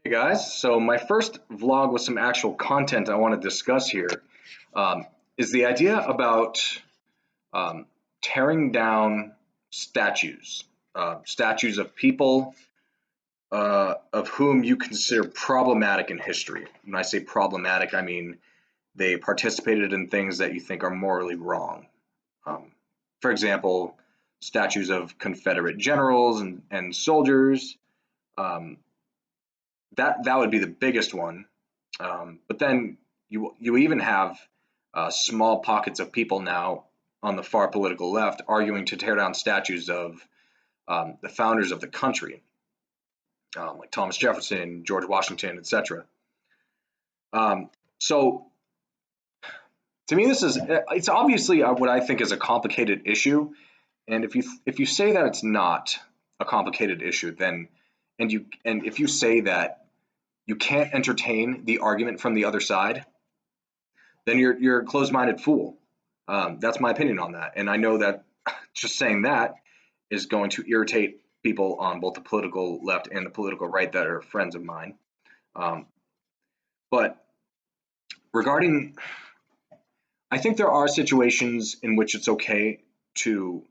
Hey guys, so my first vlog with some actual content I want to discuss here um, is the idea about um, tearing down statues, statues of people of whom you consider problematic in history. When I say problematic, I mean they participated in things that you think are morally wrong. Um, for example, statues of Confederate generals and soldiers. Um, that would be the biggest one. But then you even have small pockets of people now on the far political left arguing to tear down statues of the founders of the country, like Thomas Jefferson, George Washington, etc. So to me, this is it's obviously what I think is a complicated issue. And if you say that it's not a complicated issue, then and if you say that you can't entertain the argument from the other side, then you're a closed-minded fool. That's my opinion on that, and I know that just saying that is going to irritate people on both the political left and the political right that are friends of mine. Um, but regarding, I think there are situations in which it's okay to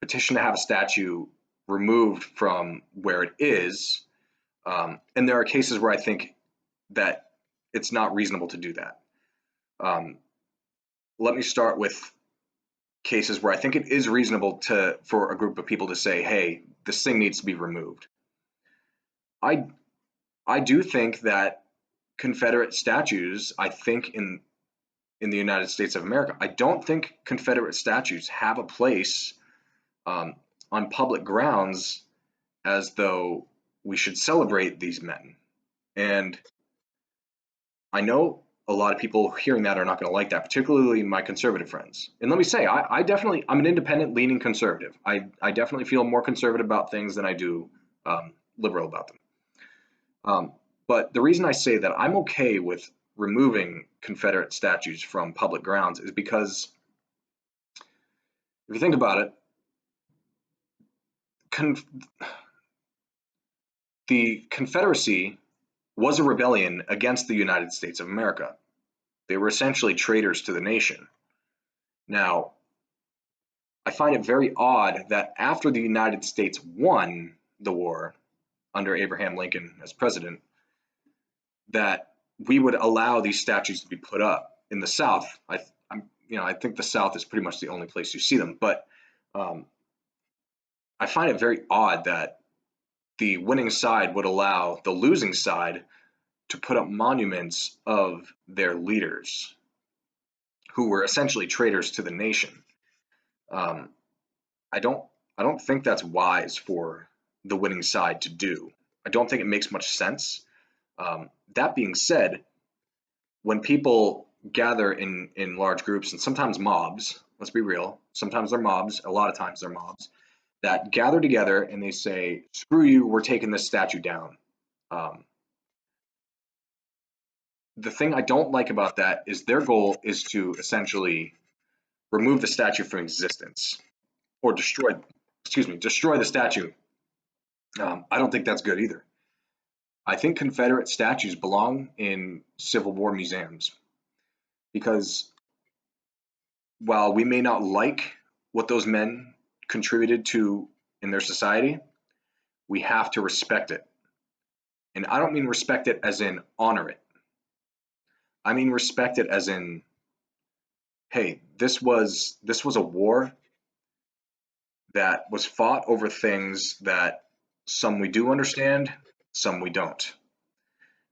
petition to have a statue removed from where it is, and there are cases where I think that it's not reasonable to do that. Um, Let me start with cases where I think it is reasonable for a group of people to say, "Hey, this thing needs to be removed." I I do think that Confederate statues, I think in the United States of America, I don't think Confederate statues have a place um, on public grounds as though we should celebrate these men. And I know a lot of people hearing that are not going to like that, particularly my conservative friends. And let me say, I'm an independent leaning conservative. I definitely feel more conservative about things than I do liberal about them. But the reason I say that I'm okay with removing Confederate statues from public grounds is because if you think about it, con- the Confederacy was a rebellion against the United States of America. They were essentially traitors to the nation. Now, I find it very odd that after the United States won the war under Abraham Lincoln as president, that we would allow these statues to be put up in the South. I think the South is pretty much the only place you see them, but um, I find it very odd that the winning side would allow the losing side to put up monuments of their leaders who were essentially traitors to the nation. Um, I don't I don't think that's wise for the winning side to do. I don't think it makes much sense. That being said, when people gather in large groups and sometimes mobs, let's be real, sometimes they're mobs, a lot of times they're mobs that gather together and they say, "Screw you, we're taking this statue down." Um, the thing I don't like about that is their goal is to essentially remove the statue from existence or destroy the statue. I don't think that's good either. I think Confederate statues belong in Civil War museums because while we may not like what those men contributed to in their society, we have to respect it. And I don't mean respect it as in honor it. I mean respect it as in, hey, this was a war that was fought over things that some we do understand, some we don't.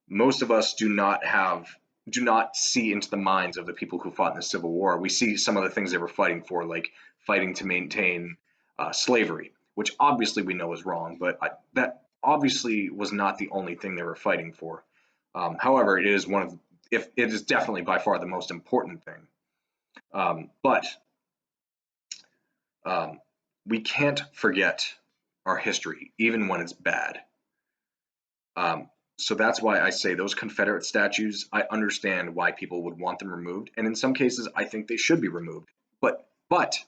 Most of us do not see into the minds of the people who fought in the Civil War. We see some of the things they were fighting for, like fighting to maintain slavery, which obviously we know is wrong, but that obviously was not the only thing they were fighting for. However, it is if it is definitely by far the most important thing. But um, we can't forget our history, even when it's bad. Um, so that's why I say those Confederate statues, I understand why people would want them removed. And in some cases, I think they should be removed. But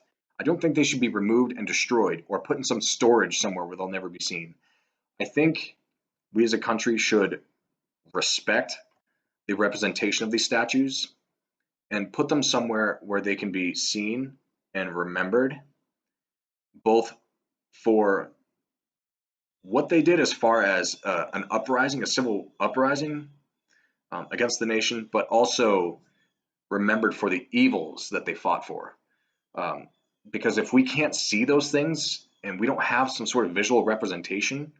I don't think they should be removed and destroyed or put in some storage somewhere where they'll never be seen. I think we as a country should respect the representation of these statues and put them somewhere where they can be seen and remembered, both for what they did as far as an uprising, a civil uprising against the nation, but also remembered for the evils that they fought for. Um, because if we can't see those things and we don't have some sort of visual representation,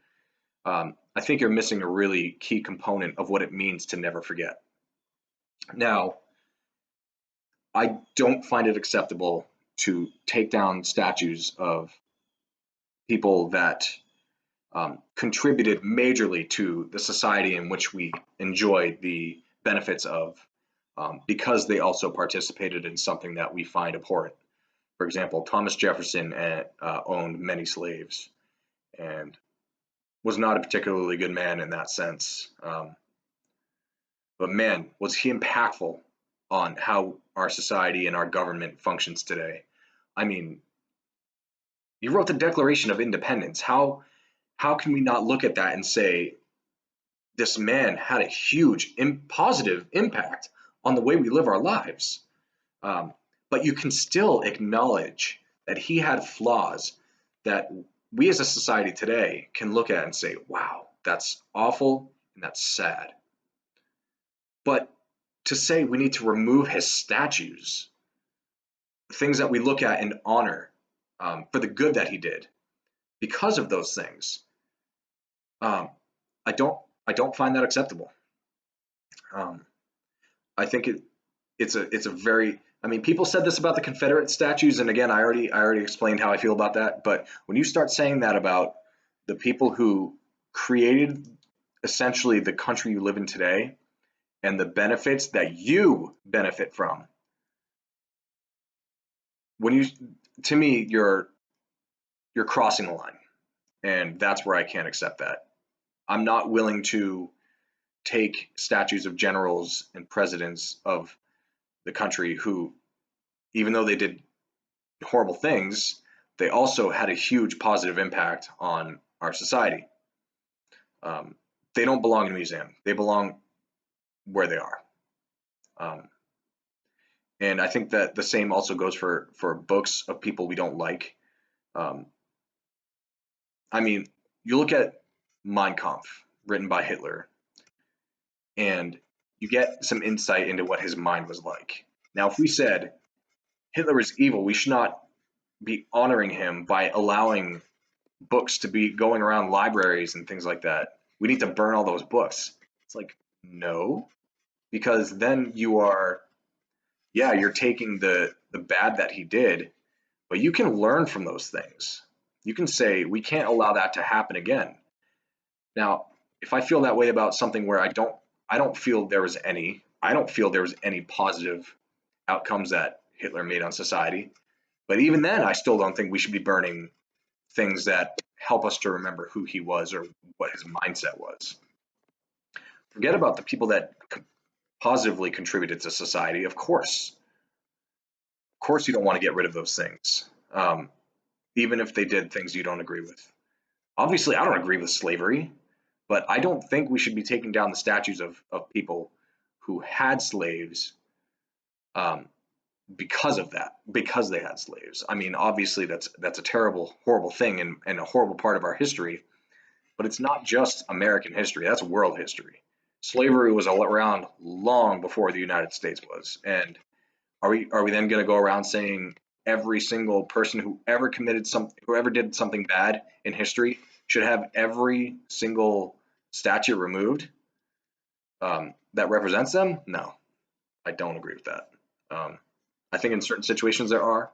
I think you're missing a really key component of what it means to never forget. Now, I don't find it acceptable to take down statues of people that contributed majorly to the society in which we enjoy the benefits of, because they also participated in something that we find abhorrent. For example, Thomas Jefferson owned many slaves and was not a particularly good man in that sense. But man, was he impactful on how our society and our government functions today. I mean, you wrote the Declaration of Independence. How can we not look at that and say this man had a huge positive impact on the way we live our lives? Um, but you can still acknowledge that he had flaws that we as a society today can look at and say, wow, that's awful and that's sad. But to say we need to remove his statues, things that we look at and honor for the good that he did, because of those things, um, I don't I don't find that acceptable. Um, I think it's a very, I mean, people said this about the Confederate statues, and again, I already explained how I feel about that. But when you start saying that about the people who created essentially the country you live in today and the benefits that you benefit from, when you, to me, you're crossing the line, and that's where I can't accept that. I'm not willing to take statues of generals and presidents of the country who, even though they did horrible things, they also had a huge positive impact on our society. Um, they don't belong in a museum. They belong where they are. Um, and I think that the same also goes for books of people we don't like. Um, I mean, you look at Mein Kampf, written by Hitler, and you get some insight into what his mind was like. Now, if we said Hitler is evil, we should not be honoring him by allowing books to be going around libraries and things like that. We need to burn all those books. It's like, no, because then you are, yeah, you're taking the bad that he did, but you can learn from those things. You can say we can't allow that to happen again. Now, if I feel that way about something where I don't feel there was any positive outcomes that Hitler made on society. But even then, I still don't think we should be burning things that help us to remember who he was or what his mindset was. Forget about the people that positively contributed to society. Of course, you don't want to get rid of those things, even if they did things you don't agree with. Obviously, I don't agree with slavery, but I don't think we should be taking down the statues of people who had slaves, um, because of that, because they had slaves. I mean, obviously, that's a terrible, horrible thing and a horrible part of our history. But it's not just American history, that's world history. Slavery was around long before the United States was. And are we then going to go around saying every single person who ever did something bad in history should have every single statue removed, that represents them? No, I don't agree with that. I think in certain situations there are.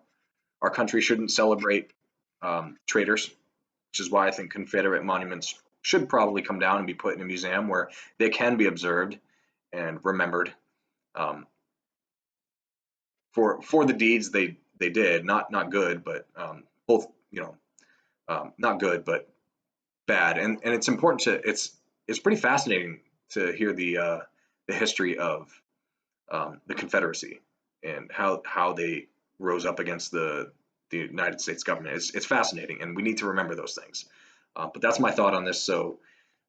Our country shouldn't celebrate traitors, which is why I think Confederate monuments should probably come down and be put in a museum where they can be observed and remembered, um, for the deeds they did, not good, but both, not good but bad. And it's important to it's pretty fascinating to hear the history of the Confederacy and how they rose up against the United States government. It's fascinating, and we need to remember those things. But that's my thought on this. So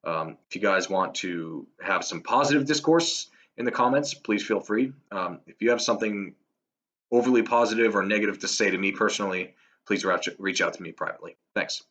If you guys want to have some positive discourse in the comments, please feel free. If you have something overly positive or negative to say to me personally, please reach out to me privately. Thanks.